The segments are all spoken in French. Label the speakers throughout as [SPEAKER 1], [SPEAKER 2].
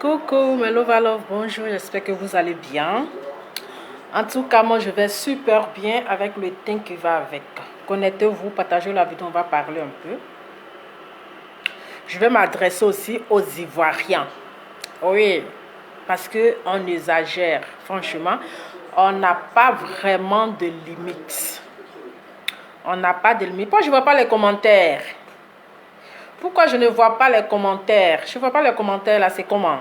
[SPEAKER 1] Coucou, mes love, bonjour, j'espère que vous allez bien. En tout cas, moi je vais super bien avec le thème qui va avec. Connectez-vous, partagez la vidéo, on va parler un peu. Je vais m'adresser aussi aux Ivoiriens. Oui, parce qu'on exagère, franchement. On n'a pas vraiment de limites. On n'a pas de limites. Pourquoi je ne vois pas les commentaires? Pourquoi je ne vois pas les commentaires? Je ne vois pas les commentaires là, c'est comment?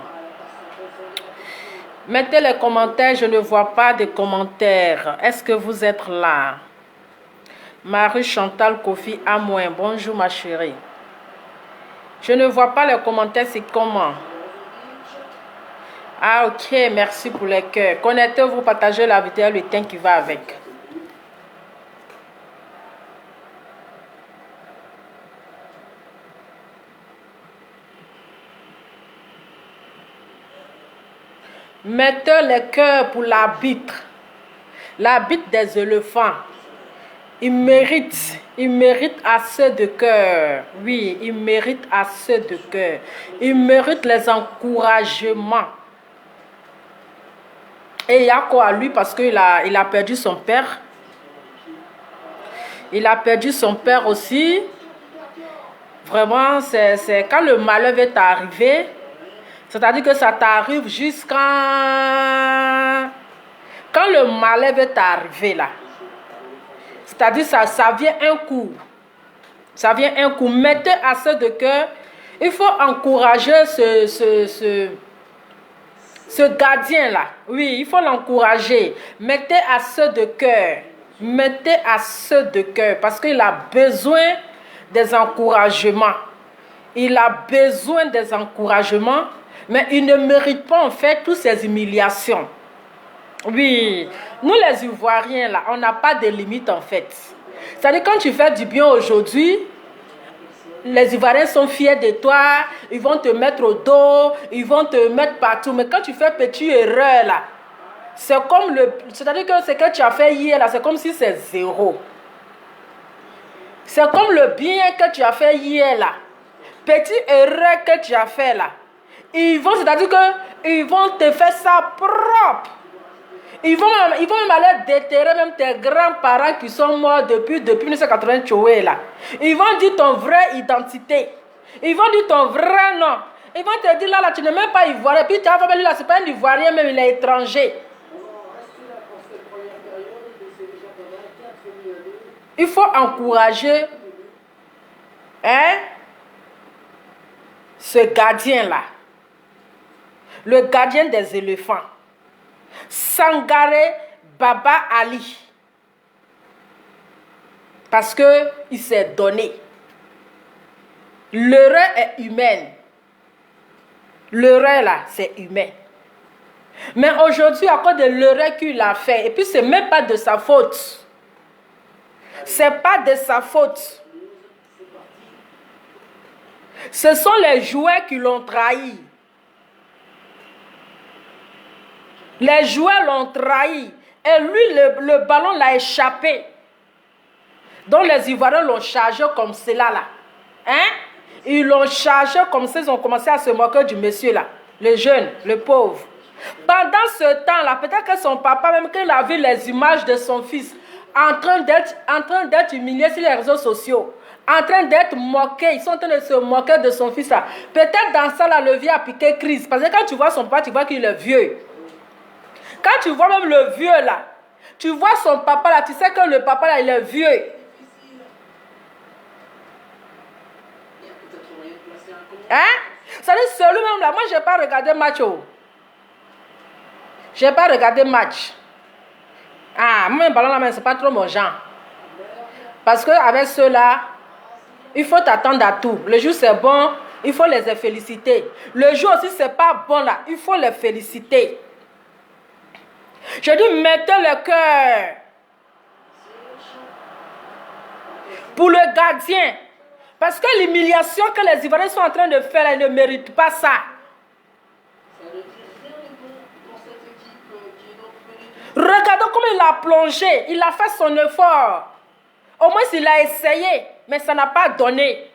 [SPEAKER 1] Mettez les commentaires, je ne vois pas de commentaires. Est-ce que vous êtes là? Marie Chantal Kofi Amoin, bonjour ma chérie. Je ne vois pas les commentaires, c'est comment? Ah ok, merci pour les cœurs. Connectez-vous, partagez la vidéo, le thème qui va avec. Mettez les cœurs pour l'arbitre. L'arbitre des éléphants. Il mérite assez de cœur. Oui, il mérite assez de cœur. Il mérite les encouragements. Et il y a quoi à lui parce qu'il a perdu son père. Il a perdu son père aussi. Vraiment, c'est quand le malheur est arrivé. C'est-à-dire que ça t'arrive jusqu'à... Quand le malheur est arrivé là. C'est-à-dire ça vient un coup. Ça vient un coup. Mettez assez de cœur. Il faut encourager ce gardien-là. Oui, il faut l'encourager. Mettez assez de cœur. Mettez assez de cœur. Parce qu'il a besoin des encouragements. Il a besoin des encouragements. Mais il ne mérite pas en fait toutes ces humiliations. Oui, nous les Ivoiriens là, on n'a pas de limite en fait. C'est-à-dire quand tu fais du bien aujourd'hui, les Ivoiriens sont fiers de toi, ils vont te mettre au dos, ils vont te mettre partout. Mais quand tu fais petite erreur là, c'est comme c'est-à-dire que ce que tu as fait hier là, c'est comme si c'est zéro. C'est comme le bien que tu as fait hier là. Petite erreur que tu as fait là. C'est-à-dire qu'ils vont te faire ça propre. Ils vont même aller déterrer même tes grands-parents qui sont morts depuis 1980 Tchoué là. Ils vont dire ton vraie identité. Ils vont dire ton vrai nom. Ils vont te dire là tu n'es même pas ivoirien. Puis ta famille là, c'est pas un ivoirien même, il est étranger. Il faut encourager ce gardien là. Le gardien des éléphants. Sangaré Baba Ali. Parce qu'il s'est donné. L'erreur est humaine. L'erreur là, c'est humain. Mais aujourd'hui, à cause de l'erreur qu'il a fait, et puis c'est même pas de sa faute. C'est pas de sa faute. Ce sont les joueurs qui l'ont trahi. Les joueurs l'ont trahi. Et lui, le ballon l'a échappé. Donc les Ivoiriens l'ont chargé comme cela là. Hein? Ils l'ont chargé comme ça, ils ont commencé à se moquer du monsieur là. Le jeune, le pauvre. Pendant ce temps là, peut-être que son papa, même qu'il a vu les images de son fils en train d'être humilié sur les réseaux sociaux, en train d'être moqué, ils sont en train de se moquer de son fils là. Peut-être dans ça là, le vieux a piqué crise. Parce que quand tu vois son papa, tu vois qu'il est vieux. Quand tu vois même le vieux là, tu vois son papa là, tu sais que le papa là, il est vieux. Hein? Ça dit, c'est lui-même là. Moi, je n'ai pas regardé match. Je n'ai pas regardé match. Ah, moi, le ballon là, ce n'est pas trop mon genre. Parce qu'avec ceux-là, il faut t'attendre à tout. Le jour c'est bon, il faut les féliciter. Le jour aussi c'est pas bon là, il faut les féliciter. Je dis mettez le cœur pour le gardien. Parce que l'humiliation que les Ivoiriens sont en train de faire, ils ne méritent pas ça. Regardons comment il a plongé. Il a fait son effort. Au moins, il a essayé, mais ça n'a pas donné.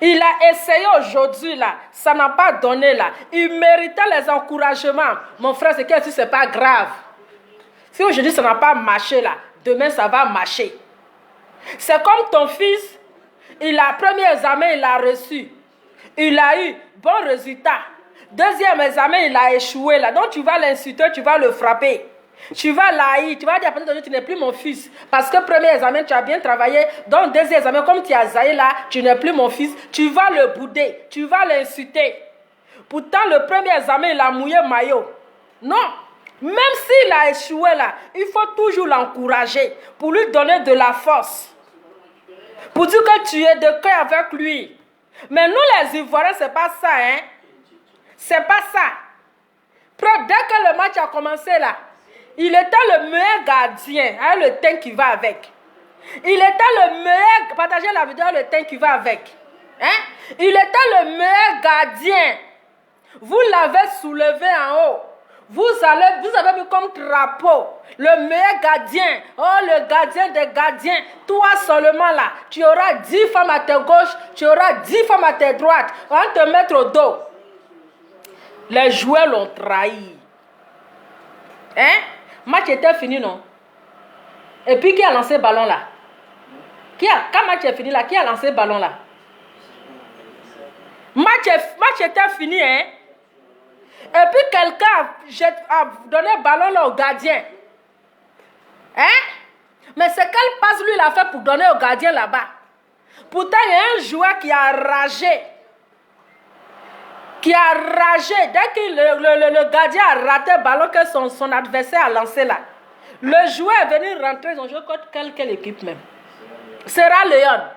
[SPEAKER 1] Il a essayé aujourd'hui, là. Ça n'a pas donné, là. Il méritait les encouragements. Mon frère, c'est que c'est pas grave. Si aujourd'hui, ça n'a pas marché, là, demain, ça va marcher. C'est comme ton fils. Il a premier examen, il a reçu. Il a eu bon résultat. Deuxième examen, il a échoué, là. Donc, tu vas l'insulter, tu vas le frapper. Tu vas l'haïr, tu vas dire tu n'es plus mon fils. Parce que premier examen, tu as bien travaillé. Donc, deuxième examen, comme tu as zaï là, tu n'es plus mon fils. Tu vas le bouder, tu vas l'insulter. Pourtant, le premier examen, il a mouillé maillot. Non. Même s'il a échoué là, il faut toujours l'encourager pour lui donner de la force. Pour dire que tu es de cœur avec lui. Mais nous, les Ivoiriens, c'est pas ça, hein. C'est pas ça. Dès que le match a commencé là, il était le meilleur gardien, hein, le teint qui va avec. Il était le meilleur, partagez la vidéo, le teint qui va avec. Hein? Il était le meilleur gardien. Vous l'avez soulevé en haut. Vous avez mis comme drapeau le meilleur gardien. Oh, le gardien des gardiens. Toi seulement là, tu auras 10 femmes à ta gauche, tu auras 10 femmes à ta droite. On va te mettre au dos. Les joueurs l'ont trahi. Hein? Match était fini, non? Et puis qui a lancé le ballon là? Quand match est fini là, qui a lancé le ballon là? Match était fini, hein? Et puis quelqu'un a donné le ballon là au gardien. Hein? Mais c'est quelle passe lui il a fait pour donner au gardien là-bas? Pourtant, il y a un joueur qui a ragé. Dès que le gardien a raté le ballon que son adversaire a lancé là. Le joueur est venu rentrer, ils ont joué contre quelle équipe même? Sierra Leone.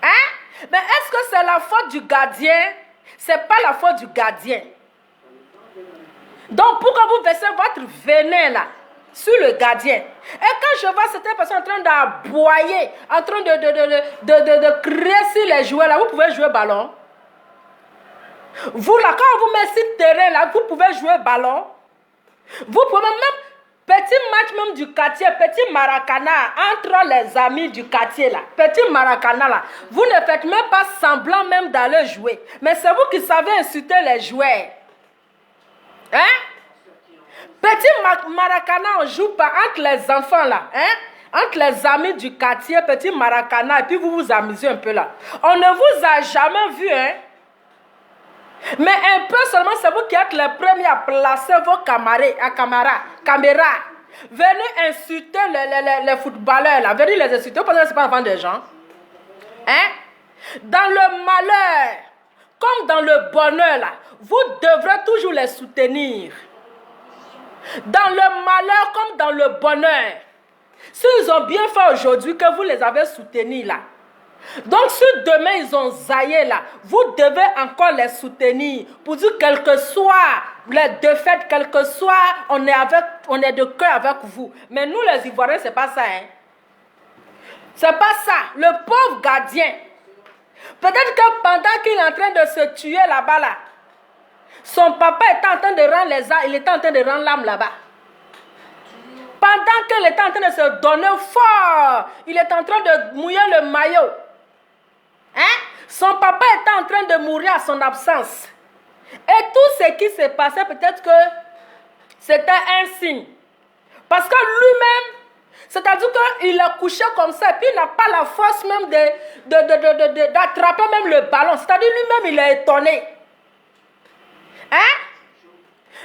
[SPEAKER 1] Hein? Mais est-ce que c'est la faute du gardien? C'est pas la faute du gardien. Donc pourquoi vous versez votre venin là sur le gardien? Et quand je vois cette personne en train d'aboyer, en train de crier sur les joueurs là, vous pouvez jouer ballon. Vous là, quand vous mettez sur le terrain là, vous pouvez jouer ballon. Vous pouvez même petit match même du quartier, petit maracana entre les amis du quartier là, petit maracana là. Vous ne faites même pas semblant même d'aller jouer. Mais c'est vous qui savez insulter les joueurs. Hein? Petit maracana, on joue pas entre les enfants là. Hein? Entre les amis du quartier, petit maracana, et puis vous vous amusez un peu là. On ne vous a jamais vu, hein? Mais un peu seulement, c'est vous qui êtes les premiers à placer vos caméras. Venez insulter les footballeurs là. Venez les insulter. Vous pensez que ce n'est pas avant des gens? Hein? Dans le malheur, comme dans le bonheur là, vous devrez toujours les soutenir. Dans le malheur comme dans le bonheur. S'ils ont bien fait aujourd'hui que vous les avez soutenus là. Donc si demain ils ont zaillé là, vous devez encore les soutenir pour dire quel que soit les défaites, quel que soit, on est de cœur avec vous. Mais nous les Ivoiriens, c'est pas ça, hein. C'est pas ça. Le pauvre gardien, peut-être que pendant qu'il est en train de se tuer là-bas là, son papa était en train de rendre les armes, il était en train de rendre l'âme là-bas. Pendant qu'il était en train de se donner fort, il est en train de mouiller le maillot. Hein? Son papa était en train de mourir à son absence. Et tout ce qui s'est passé, peut-être que c'était un signe. Parce que lui-même, c'est-à-dire qu'il a couché comme ça, et puis il n'a pas la force même d'attraper même le ballon. C'est-à-dire lui-même, il est étonné. Hein?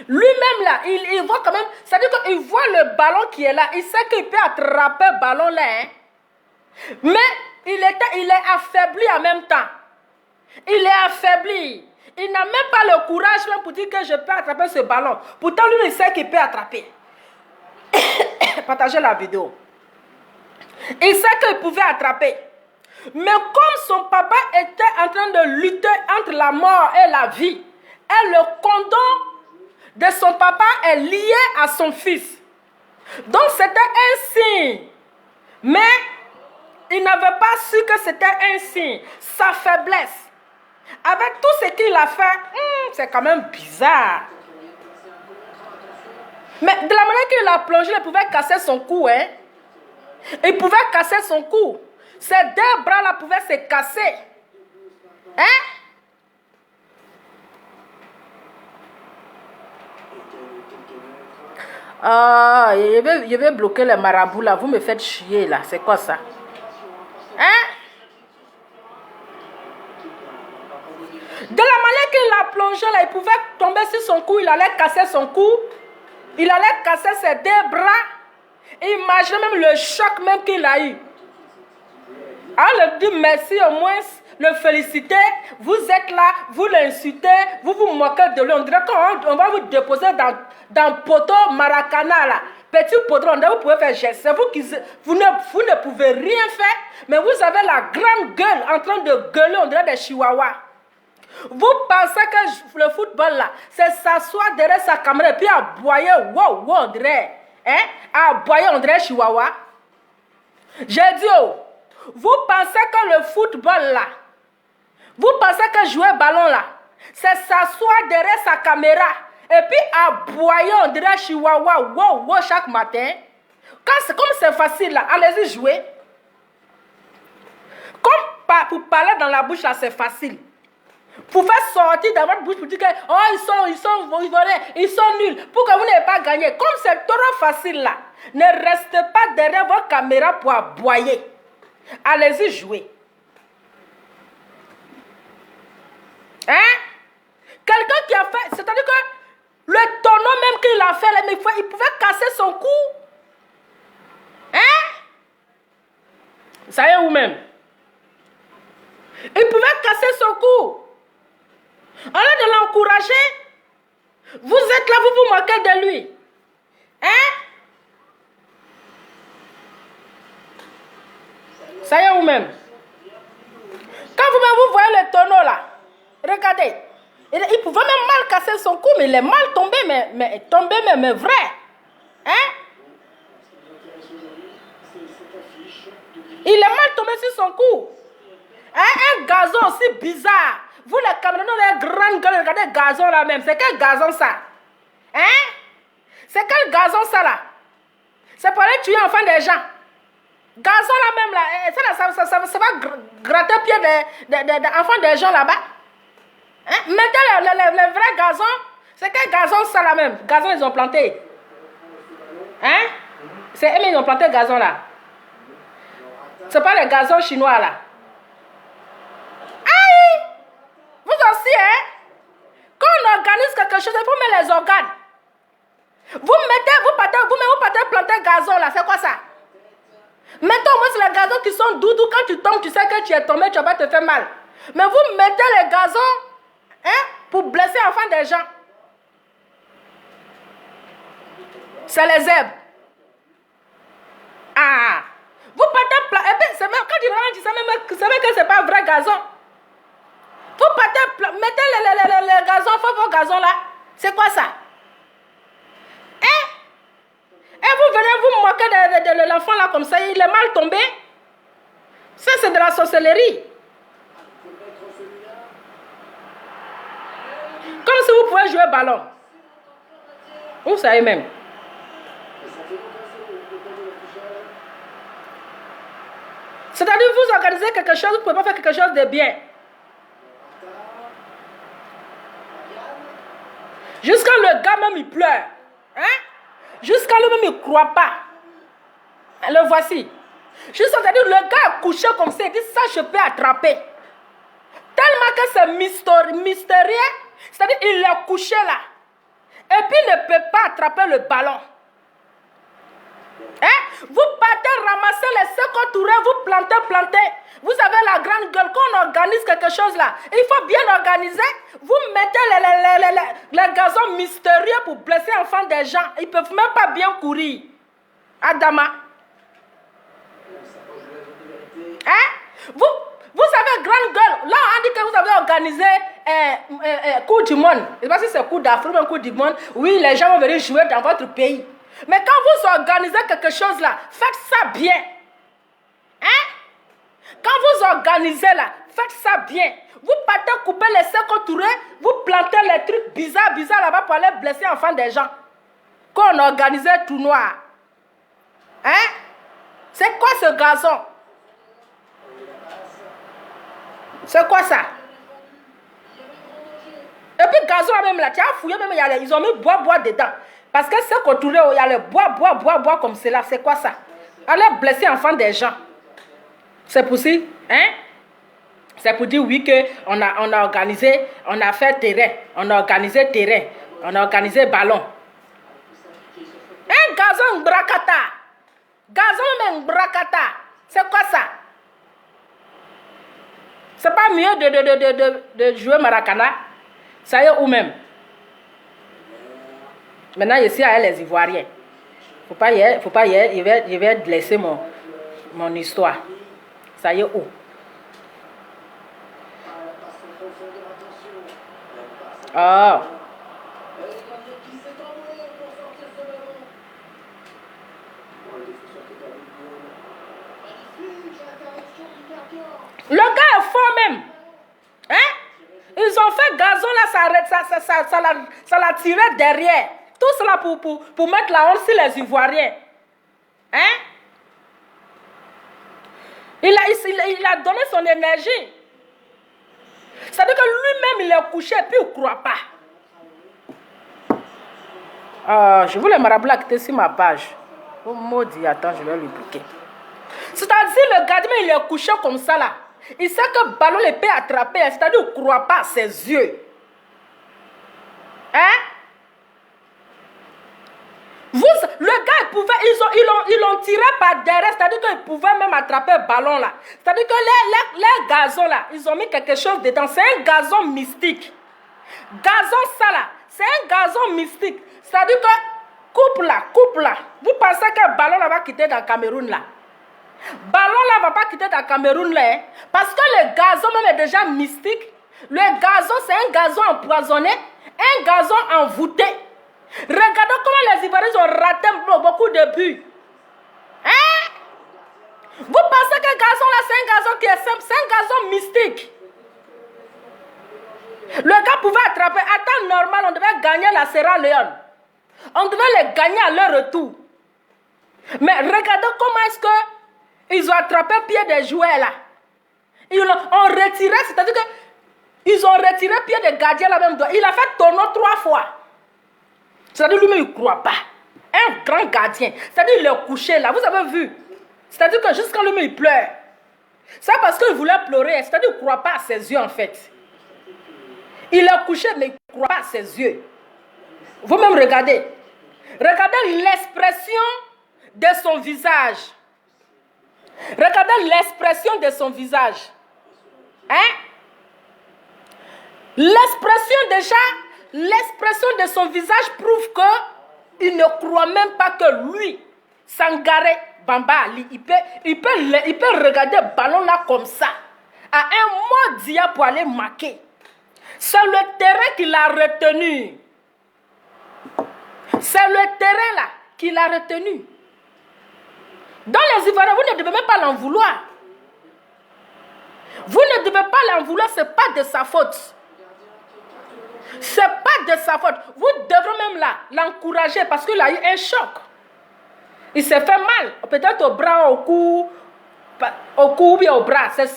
[SPEAKER 1] Lui-même là, il voit quand même, c'est-à-dire qu'il voit le ballon qui est là, il sait qu'il peut attraper le ballon là. Hein? Mais il est affaibli en même temps. Il est affaibli. Il n'a même pas le courage même pour dire que je peux attraper ce ballon. Pourtant, lui, il sait qu'il peut attraper. Partagez la vidéo. Il sait qu'il pouvait attraper. Mais comme son papa était en train de lutter entre la mort et la vie, et le condom de son papa est lié à son fils. Donc c'était un signe. Mais il n'avait pas su que c'était un signe. Sa faiblesse. Avec tout ce qu'il a fait, c'est quand même bizarre. Mais de la manière qu'il a plongé, il pouvait casser son cou. Hein? Il pouvait casser son cou. Ses deux bras-là pouvaient se casser. Hein? Ah, je vais bloquer les marabouts là. Vous me faites chier là. C'est quoi ça? Hein? De la manière qu'il a plongé là, il pouvait tomber sur son cou. Il allait casser son cou. Il allait casser ses deux bras. Imaginez même le choc même qu'il a eu. Alors, lui dit merci au moins, le féliciter. Vous êtes là, vous l'insultez, vous vous moquez de lui. On dirait qu'on va vous déposer dans poteau Maracana là. Petit poteau, vous pouvez faire geste. Vous ne pouvez rien faire, mais vous avez la grande gueule en train de gueuler, on dirait des chihuahuas. Vous pensez que le football là, c'est s'asseoir derrière sa caméra et puis aboyer, wow, on dirait, hein, aboyer, on dirait chihuahua. J'ai dit, oh, vous pensez que le football là, vous pensez que jouer ballon là, c'est s'asseoir derrière sa caméra et puis aboyer, on dirait chihuahua, wow, chaque matin. Comme c'est facile là, allez-y jouer. Comme pour parler dans la bouche là, c'est facile. Vous pouvez sortir dans votre bouche pour dire que oh, ils sont nuls, pour que vous n'ayez pas gagné. Comme c'est trop facile là, ne restez pas derrière votre caméra pour aboyer. Allez-y jouer. Hein? Quelqu'un qui a fait, c'est-à-dire que le tonneau même qu'il a fait, mais il pouvait casser son cou. Hein? Ça y est vous-même. Il pouvait casser son cou. Au lieu de l'encourager, vous êtes là, vous vous moquez de lui. Hein? Ça y est vous-même. Quand vous-même vous voyez le tonneau là, regardez. Il pouvait même mal casser son cou, mais il est mal tombé, mais vrai. Hein? Il est mal tombé sur son cou. Hein? Un gazon aussi bizarre. Vous les Camerounais, les grandes gueules, regardez le gazon là même. C'est quel gazon ça? Hein? C'est quel gazon ça là? C'est pour aller tuer enfants des gens. Gazon là même là, ça va gratter le pied des enfants des gens là-bas. Hein? Mettez le vrai gazon. C'est quel gazon ça là même? Gazon ils ont planté. Hein? C'est eux ils ont planté le gazon là. C'est pas le gazon chinois là. Aïe! Vous aussi, hein? Quand on organise quelque chose, il faut mettre les organes. Vous partez planter le gazon là, c'est quoi ça? Mettez au moins les gazons qui sont doudous, quand tu tombes, tu sais que tu es tombé, tu vas te faire mal. Mais vous mettez les gazons, hein, pour blesser enfin des gens. C'est les herbes. Ah! Vous partez, et puis, c'est même, quand tu rentres, tu sais même que c'est pas un vrai gazon. Vous partez, mettez les gazons, vos gazons là. C'est quoi ça? Hein? Et vous venez vous moquer de l'enfant là comme ça, il est mal tombé. Ça c'est de la sorcellerie. Comme si vous pouvez jouer ballon. Vous savez même. C'est-à-dire vous organisez quelque chose, vous ne pouvez pas faire quelque chose de bien. Jusqu'à le gars même il pleure. Hein? Jusqu'à lui-même il ne croit pas. Le voici. Jusqu'à dire le gars a couché comme ça, il dit ça je peux attraper. Tellement que c'est mystérieux. C'est-à-dire il est couché là. Et puis il ne peut pas attraper le ballon. Hein? Vous partez ramasser les seconds tourés, vous plantez. Vous avez la grande gueule. Quand on organise quelque chose là, il faut bien organiser. Vous mettez les gazons mystérieux pour blesser enfants des gens. Ils ne peuvent même pas bien courir. Adama. Hein? Vous avez grande gueule. Là, on dit que vous avez organisé Coupe du monde. Je ne sais pas si c'est Coupe d'Afrique ou Coupe du monde. Oui, les gens vont venir jouer dans votre pays. Mais quand vous organisez quelque chose là, faites ça bien. Hein? Quand vous organisez là, faites ça bien. Vous partez couper les cercles tourés, vous plantez les trucs bizarres là-bas pour aller blesser enfants des gens. Quand on organisait tout noir. Hein? C'est quoi ce gazon? C'est quoi ça? Et puis gazon même là, tu as fouillé même, ils ont mis bois dedans. Parce que c'est qu'on tournait, il y a le bois comme cela. C'est quoi ça? Allez blesser enfants des gens. C'est possible? Hein? C'est pour dire oui qu'on a organisé, on a fait terrain, on a organisé ballon. Un gazon bracata. Gazon même bracata. C'est quoi ça? C'est pas mieux de jouer maracana? Ça y est où même? Maintenant ici il y a les Ivoiriens. Faut pas y aller, je vais laisser mon histoire. Ça y est où? Oh. Le gars est fort même. Hein? Ils ont fait gazon là, ça l'a tiré derrière. Tout cela pour mettre la honte sur les Ivoiriens. Hein? Il a donné son énergie. C'est-à-dire que lui-même, il est couché et puis il ne croit pas. Je voulais marabouler quitter sur ma page. Oh maudit, attends, je vais lui piquer. C'est-à-dire le gardien, il est couché comme ça là. Il sait que le ballon le peut attraper. C'est-à-dire qu'il ne croit pas à ses yeux. Hein? Le gars, ils l'ont tiré par derrière. C'est-à-dire qu'il pouvait même attraper le ballon là. C'est-à-dire que les gazons là, ils ont mis quelque chose dedans. C'est un gazon mystique. Gazon ça là, c'est un gazon mystique. C'est-à-dire que coupe là. Vous pensez que le ballon là va quitter dans le Cameroun là? Ballon là ne va pas quitter dans le Cameroun là. Hein? Parce que le gazon même est déjà mystique. Le gazon, c'est un gazon empoisonné, un gazon envoûté. Regardez comment les Ivoiriens ont raté beaucoup de buts. Hein? Vous pensez que le gazon là, c'est un gazon qui est simple, c'est un gazon mystique. Le gars pouvait attraper. À temps normal, on devait gagner la Sierra Leone. On devait les gagner à leur retour. Mais regardez comment est-ce qu'ils ont attrapé le pied des joueurs là. Ils ont retiré, c'est-à-dire qu'ils ont retiré le pied des gardiens là même. Il a fait tonneau 3 fois. C'est-à-dire lui-même, il ne croit pas. Un grand gardien. C'est-à-dire qu'il est couché là. Vous avez vu? C'est-à-dire que jusqu'à lui-même, il pleure. C'est parce qu'il voulait pleurer. C'est-à-dire qu'il ne croit pas à ses yeux en fait. Il est couché, mais il ne croit pas à ses yeux. Vous-même regardez. Regardez l'expression de son visage. Regardez l'expression de son visage. Hein? L'expression de son visage prouve qu'il ne croit même pas que lui, Sangaré Bamba Ali, il peut regarder le ballon là comme ça, à un mot d'IA pour aller marquer. C'est le terrain qu'il a retenu. C'est le terrain là qu'il a retenu. Dans les Ivoiriens, vous ne devez même pas l'en vouloir. Vous ne devez pas l'en vouloir, ce n'est pas de sa faute. Ce n'est pas de sa faute. Vous devrez même là l'encourager parce qu'il a eu un choc. Il s'est fait mal. Peut-être au bras, au cou ou bien au bras. C'est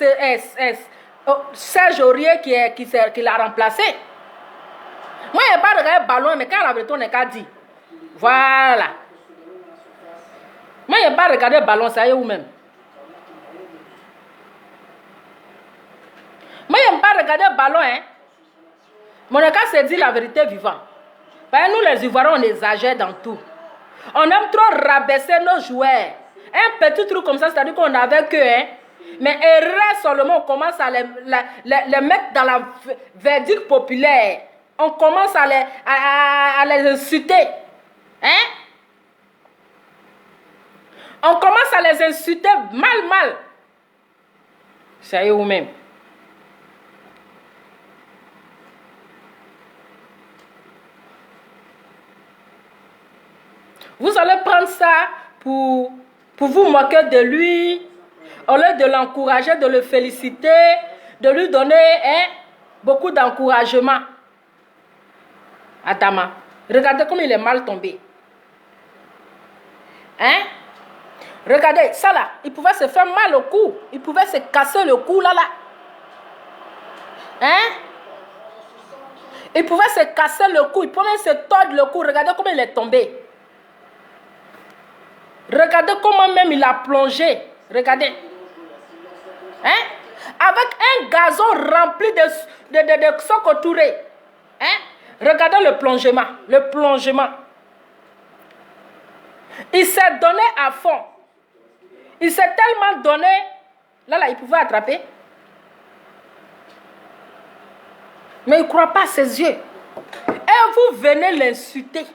[SPEAKER 1] Serge Aurier qui l'a remplacé. Moi, je n'ai pas regardé le ballon, mais quand il a retourné, il a dit. Voilà. Moi, je n'ai pas regardé le ballon, ça y est où même. Moi, je n'aime pas regarder le ballon, hein. Mon cas, c'est dit la vérité vivant. Parce que nous, les Ivoiriens, on exagère dans tout. On aime trop rabaisser nos joueurs. Un petit truc comme ça, c'est-à-dire qu'on avait que, hein. Mais erreur seulement, on commence à les mettre dans la verdict populaire. On commence à les insulter. Hein? On commence à les insulter mal. C'est vous-même. Vous allez prendre ça pour vous moquer de lui, au lieu de l'encourager, de le féliciter, de lui donner beaucoup d'encouragement. Adama, regardez comme il est mal tombé. Hein? Regardez, ça là, il pouvait se faire mal au cou. Il pouvait se casser le cou là. Hein? Il pouvait se casser le cou, il pouvait se tordre le cou. Regardez comment il est tombé. Regardez comment même il a plongé. Regardez. Hein? Avec un gazon rempli de socotouré. Hein? Regardez le plongement. Le plongement. Il s'est donné à fond. Il s'est tellement donné. Là, il pouvait attraper. Mais il ne croit pas à ses yeux. Et vous venez l'insulter.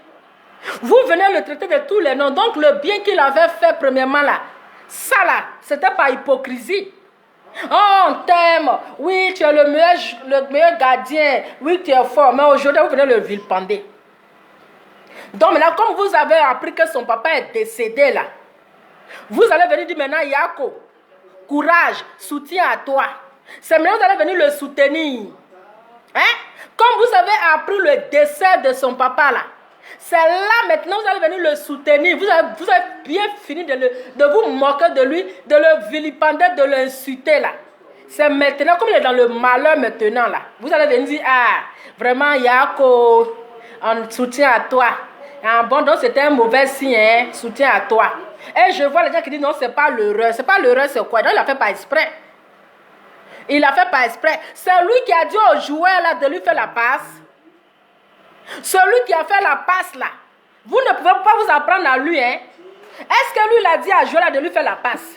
[SPEAKER 1] Vous venez le traiter de tous les noms. Donc le bien qu'il avait fait premièrement là, ça là, c'était pas hypocrisie. Oh, on t'aime. Oui, tu es le meilleur gardien. Oui, tu es fort. Mais aujourd'hui, vous venez le vilipender. Donc maintenant, comme vous avez appris que son papa est décédé là, vous allez venir dire maintenant, Yako, courage, soutien à toi. C'est maintenant que vous allez venir le soutenir. Hein? Comme vous avez appris le décès de son papa là, c'est là maintenant que vous allez venir le soutenir. Vous avez bien fini de vous moquer de lui, de le vilipender, de l'insulter là. C'est maintenant, comme il est dans le malheur maintenant là, vous allez venir dire, ah, vraiment Yako, on soutient à toi. Ah, bon, donc c'était un mauvais signe, hein? Soutien à toi. Et je vois les gens qui disent non, c'est pas l'heureux. C'est pas l'heureux, c'est quoi? Donc il a fait pas exprès. Il a fait pas exprès. C'est lui qui a dit au joueur là de lui faire la passe. Celui qui a fait la passe là, vous ne pouvez pas vous apprendre à lui, hein? Est-ce que lui il a dit à joueur là de lui faire la passe?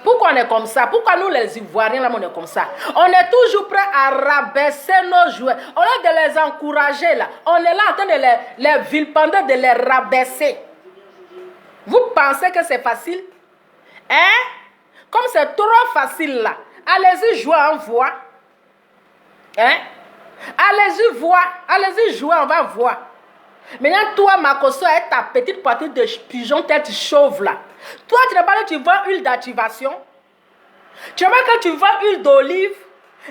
[SPEAKER 1] Pourquoi on est comme ça? Pourquoi nous les Ivoiriens là on est comme ça? On est toujours prêt à rabaisser nos joueurs. Au lieu de les encourager là, on est là en train de les vilipender, de les rabaisser. Vous pensez que c'est facile? Hein? Comme c'est trop facile là, allez-y jouer en voix. Hein? Allez-y voir, allez-y jouer, on va voir. Maintenant, toi, Makoso, avec ta petite partie de pigeon tête chauve là. Toi, tu n'as pas dit que tu vends huile d'activation. Tu n'as pas que tu vends huile d'olive.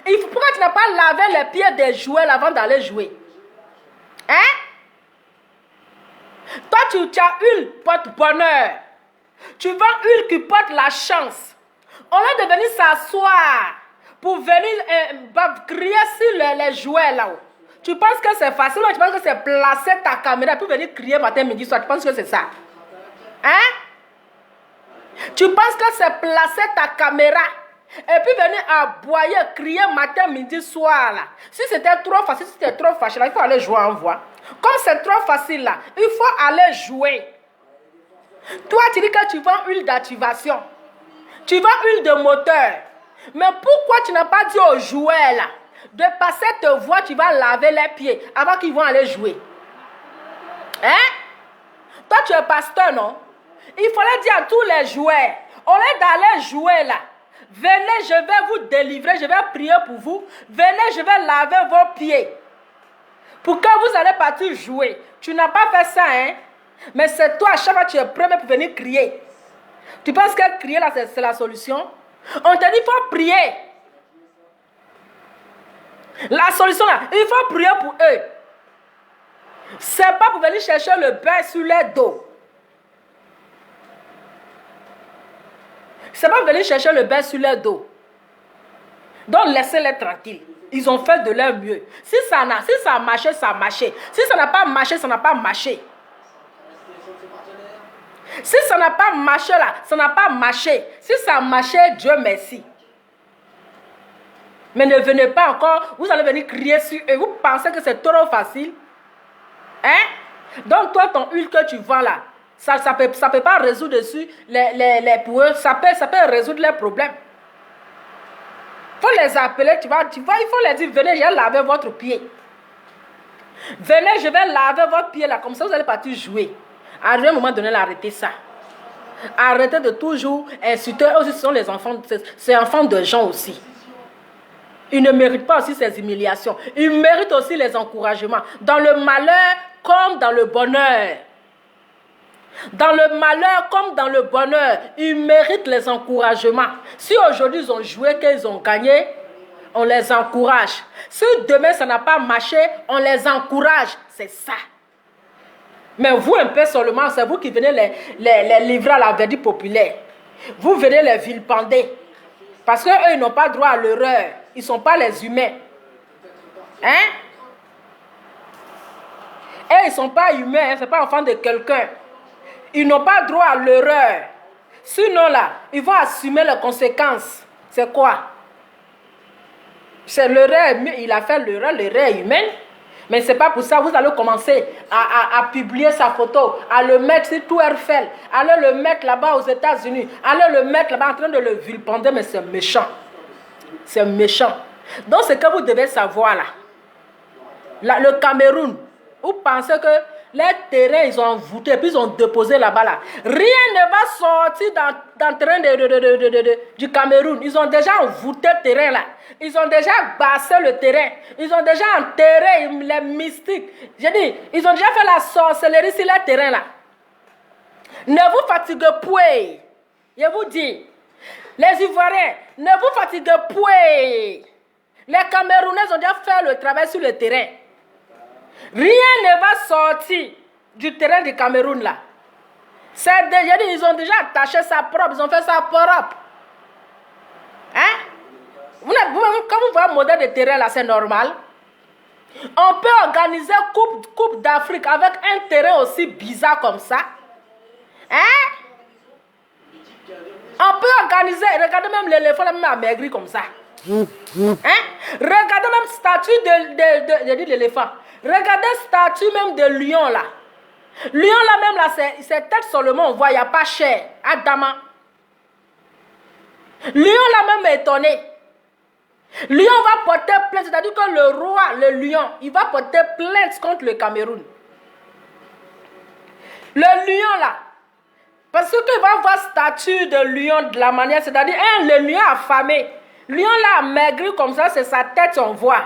[SPEAKER 1] Pourquoi tu n'as pas lavé les pieds des joueurs avant d'aller jouer? Hein? Toi, tu as huile porte bonheur. Tu vends huile qui porte la chance. On lieu de venir s'asseoir pour venir crier sur les joueurs là-haut. Tu penses que c'est facile ou tu penses que c'est placer ta caméra pour venir crier matin, midi, soir? Tu penses que c'est ça? Hein? Tu penses que c'est placer ta caméra et puis venir aboyer, crier matin, midi, soir là? Si c'était trop facile, si c'était trop facile, il faut aller jouer en voix. Comme c'est trop facile là, il faut aller jouer. Toi, tu dis que tu vends huile d'activation. Tu vends huile de moteur. Mais pourquoi tu n'as pas dit aux joueurs là de passer te voir, tu vas laver les pieds avant qu'ils vont aller jouer? Hein? Toi, tu es pasteur, non? Il fallait dire à tous les joueurs, au lieu d'aller jouer là, venez, je vais vous délivrer, je vais prier pour vous. Venez, je vais laver vos pieds. Pour que vous allez partir jouer. Tu n'as pas fait ça, hein? Mais c'est toi, à chaque fois, tu es prêt pour venir crier. Tu penses que crier là, c'est la solution? On te dit, il faut prier. La solution là, il faut prier pour eux. C'est pas pour venir chercher le beurre sur les dos. C'est pas pour venir chercher le beurre sur les dos. Donc laissez-les tranquilles. Ils ont fait de leur mieux. Si ça a marché, ça a marché. Si ça n'a pas marché, ça n'a pas marché. Si ça n'a pas marché là, ça n'a pas marché. Si ça a marché, Dieu merci. Mais ne venez pas encore, vous allez venir crier sur eux. Vous pensez que c'est trop facile? Hein? Donc toi, ton huile que tu vends là, ça peut pas résoudre dessus pour eux. Ça peut résoudre les problèmes. Il faut les appeler, il faut les dire, venez, je vais laver votre pied. Venez, je vais laver votre pied là, comme ça vous allez partir jouer. À un moment donné, arrêtez ça. Arrêtez de toujours insulter. Aussi, ce sont les enfants, c'est enfants de gens aussi. Ils ne méritent pas aussi ces humiliations. Ils méritent aussi les encouragements. Dans le malheur comme dans le bonheur. Dans le malheur comme dans le bonheur, ils méritent les encouragements. Si aujourd'hui ils ont joué, qu'ils ont gagné, on les encourage. Si demain ça n'a pas marché, on les encourage. C'est ça. Mais vous un peu seulement, c'est vous qui venez les livrer à la verdict populaire. Vous venez les vilipender. Parce qu'eux, ils n'ont pas droit à l'erreur. Ils ne sont pas les humains. Hein? Et ils ne sont pas humains, hein? Ce n'est pas enfant de quelqu'un. Ils n'ont pas droit à l'erreur. Sinon là, ils vont assumer les conséquences. C'est quoi? C'est l'erreur. Il a fait l'erreur humaine. Mais ce n'est pas pour ça. Vous allez commencer à publier sa photo, à le mettre sur Tour Eiffel, allez le mettre là-bas aux États-Unis, allez le mettre là-bas en train de le vilipender, mais c'est méchant. C'est méchant. Donc, ce que vous devez savoir là, le Cameroun, vous pensez que les terrains, ils ont envoûté, puis ils ont déposé là-bas là. Rien ne va sortir dans le terrain du Cameroun. Ils ont déjà envoûté le terrain là. Ils ont déjà bassé le terrain. Ils ont déjà enterré les mystiques. J'ai dit, ils ont déjà fait la sorcellerie sur le terrain là. Ne vous fatiguez point. Je vous dis, les Ivoiriens, ne vous fatiguez point. Les Camerounais ont déjà fait le travail sur le terrain. Rien ne va sortir du terrain du Cameroun là. Ils ont déjà attaché ça propre, ils ont fait ça propre. Hein? Quand vous voyez un modèle de terrain là, c'est normal. On peut organiser Coupe d'Afrique avec un terrain aussi bizarre comme ça. Hein? On peut organiser, regardez même l'éléphant, même amaigri comme ça. Hein? Regardez même statue de l'éléphant. Regardez statue même de lion là. Lion là même là, c'est tête seulement on voit, il n'y a pas chair. Adama. Lion là même est étonné. Lion va porter plainte, c'est-à-dire que le roi, le lion, il va porter plainte contre le Cameroun. Le lion là, parce qu'il va voir statue de lion de la manière, c'est-à-dire le lion affamé. Lion là maigri comme ça, c'est sa tête on voit.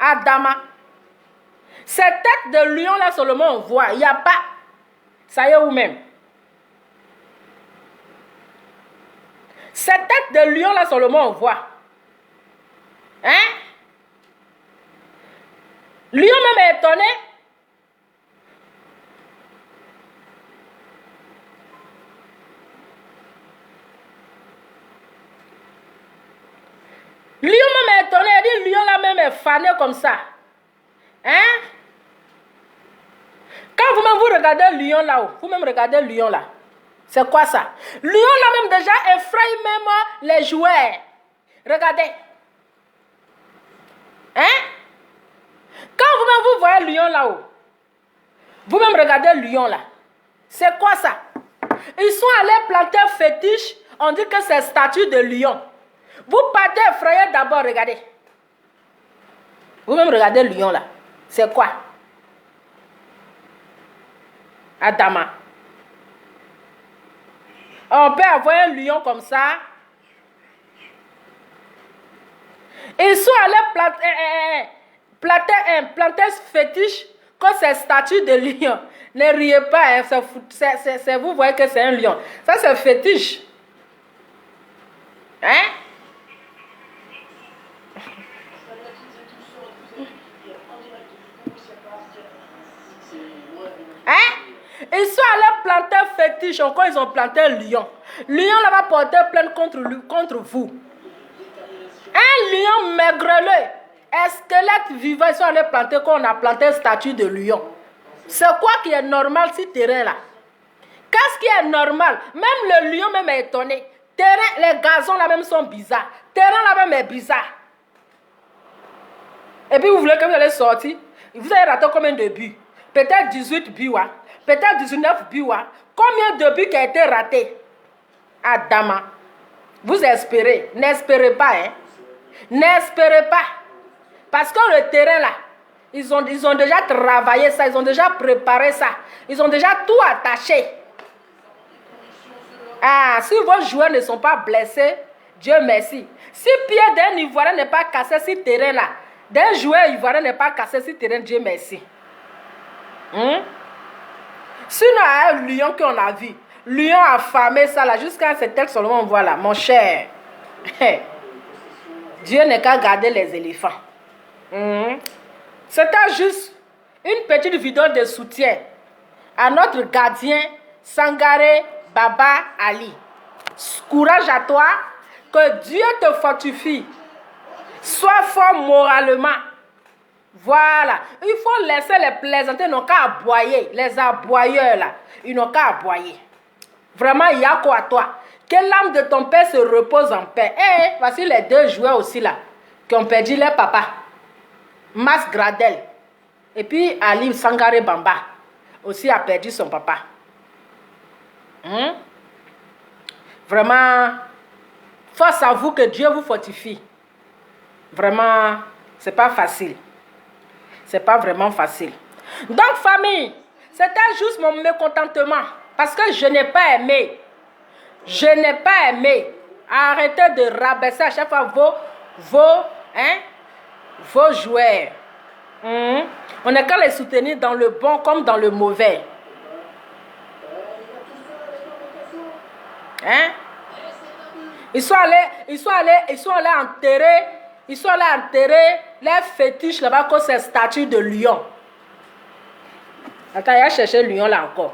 [SPEAKER 1] Adama. Cette tête de lion là seulement on voit. Il n'y a pas. Ça y est où même. Cette tête de lion là seulement on voit. Hein? Lion même est étonné. Lion même est étonné. Il dit lion là même est fané comme ça. Hein? Quand vous-même vous regardez lion là-haut, vous-même regardez lion là. C'est quoi ça? Lion là même déjà effraie même les joueurs. Regardez. Hein? Quand vous-même vous voyez lion là-haut, vous-même regardez lion là. C'est quoi ça? Ils sont allés planter un fétiche, on dit que c'est statue de lion. Vous partez effrayé d'abord, regardez. Vous-même regardez lion là. C'est quoi? Adama. On peut avoir un lion comme ça. Ils sont allés planter ce fétiche comme ces statues de lion. Ne riez pas, hein, vous voyez que c'est un lion. Ça, c'est fétiche. Hein? Hein? Ils sont allés planter un fétiche, encore ils ont planté un lion. Lion là va porter plainte contre vous. Un lion maigreleux, un squelette vivant, ils sont allés planter quand on a planté une statue de lion. C'est quoi qui est normal sur terrain là? Qu'est-ce qui est normal? Même le lion même est étonné. Terrain, les gazons là même sont bizarres. Terrain là même est bizarre. Et puis vous voulez que vous allez sortir? Vous avez raté combien de buts? Peut-être 18 buts, peut-être 19 buts. Combien de buts qui a été raté? Adama. Vous espérez. N'espérez pas, hein? N'espérez pas. Parce que le terrain là, ils ont déjà travaillé ça, ils ont déjà préparé ça. Ils ont déjà tout attaché. Ah, si vos joueurs ne sont pas blessés, Dieu merci. Si pied d'un Ivoirien n'est pas cassé sur terrain là, d'un joueur Ivoirien n'est pas cassé sur terrain, Dieu merci. Sinon, un lion qu'on a vu, lion affamé ça là, jusqu'à ce tel seulement voilà, mon cher. Dieu n'est qu'à garder les éléphants. C'était juste une petite vidéo de soutien à notre gardien Sangaré Baba Ali. Courage à toi, que Dieu te fortifie. Sois fort moralement. Voilà. Il faut laisser les plaisanter, ils n'ont qu'à aboyer. Les aboyeurs là, ils n'ont qu'à aboyer. Vraiment, il y a quoi à toi? Que l'âme de ton père se repose en paix. Eh, voici les deux joueurs aussi là, qui ont perdu leur papa. Mas Gradel. Et puis Ali Sangaré Bamba aussi a perdu son papa. Vraiment, force à vous, que Dieu vous fortifie. Vraiment, c'est pas facile. C'est pas vraiment facile. Donc, famille, c'était juste mon mécontentement. Parce que je n'ai pas aimé. Je n'ai pas aimé. Arrêtez de rabaisser à chaque fois vos joueurs. On n'est qu'à les soutenir dans le bon comme dans le mauvais. Ils sont allés enterrer les fétiches là-bas comme ces statues de lion. Attends, il a cherché le lion là encore.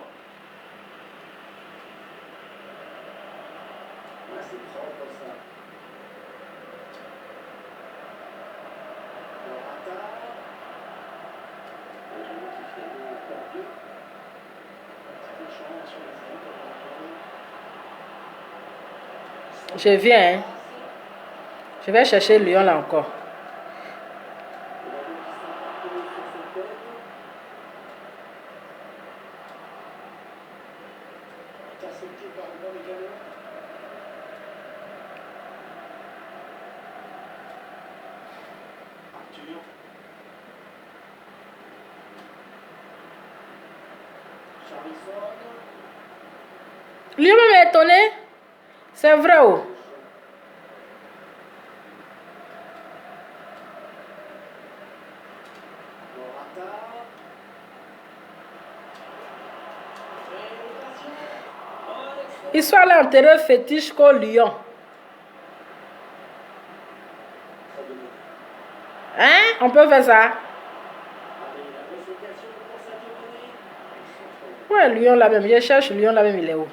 [SPEAKER 1] Je viens. Hein. Je vais chercher le lion là encore. Lui m'a étonné. C'est vrai. Oh. Ils sont allés enterrer fétiche qu'au lion. Hein? On peut faire ça? Ouais, lion là même. Je cherche lion là même, il est où?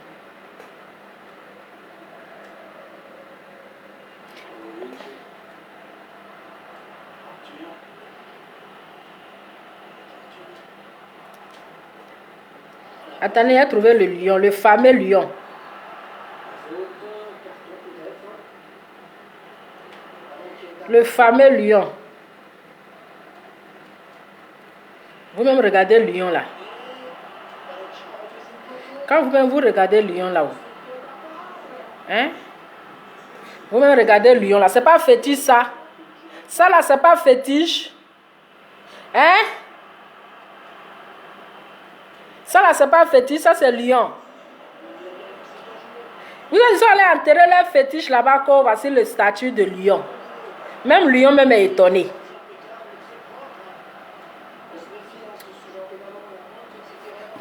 [SPEAKER 1] Attendez, il a trouvé le lion, le fameux lion. Le fameux lion. Vous-même regardez le lion là. Quand vous-même vous regardez le lion là-haut. Hein? Vous-même regardez le lion là. C'est pas fétiche ça. Ça là, c'est pas fétiche. Hein? Ça là, c'est pas fétiche, ça c'est lion. Vous ils sont allés enterrer leur fétiche là-bas, qu'on voici le statut de lion. Même lion même est étonné.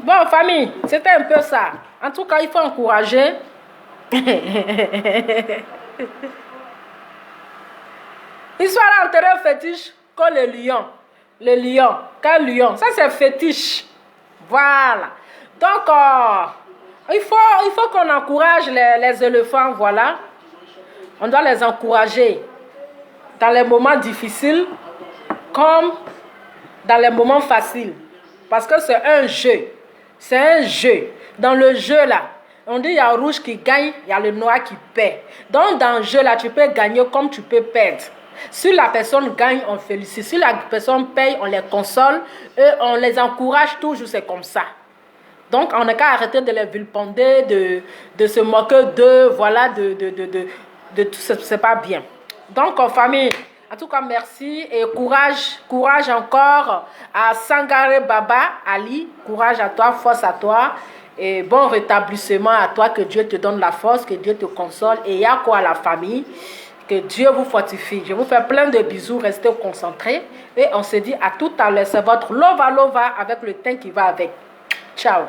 [SPEAKER 1] Bon, famille, c'était un peu ça. En tout cas, il faut encourager. Ils sont allés enterrer un fétiche comme le lion. Le lion. Quel lion? Ça c'est fétiche. Voilà. Donc, il faut qu'on encourage les éléphants, voilà. On doit les encourager dans les moments difficiles comme dans les moments faciles. Parce que c'est un jeu. C'est un jeu. Dans le jeu là, on dit il y a le rouge qui gagne, il y a le noir qui perd. Donc dans le jeu là, tu peux gagner comme tu peux perdre. Si la personne gagne, on félicite. Si la personne paye, on les console. Et on les encourage toujours, c'est comme ça. Donc, on n'a qu'à arrêter de les vilipender, de se moquer d'eux, voilà, de tout ça, c'est pas bien. Donc, famille, en tout cas, merci et courage encore à Sangaré Baba Ali. Courage à toi, force à toi. Et bon rétablissement à toi, que Dieu te donne la force, que Dieu te console. Et il y a quoi à la famille? Que Dieu vous fortifie. Je vous fais plein de bisous, restez concentrés. Et on se dit à tout à l'heure. C'est votre Lova Lova avec le thym qui va avec. Ciao.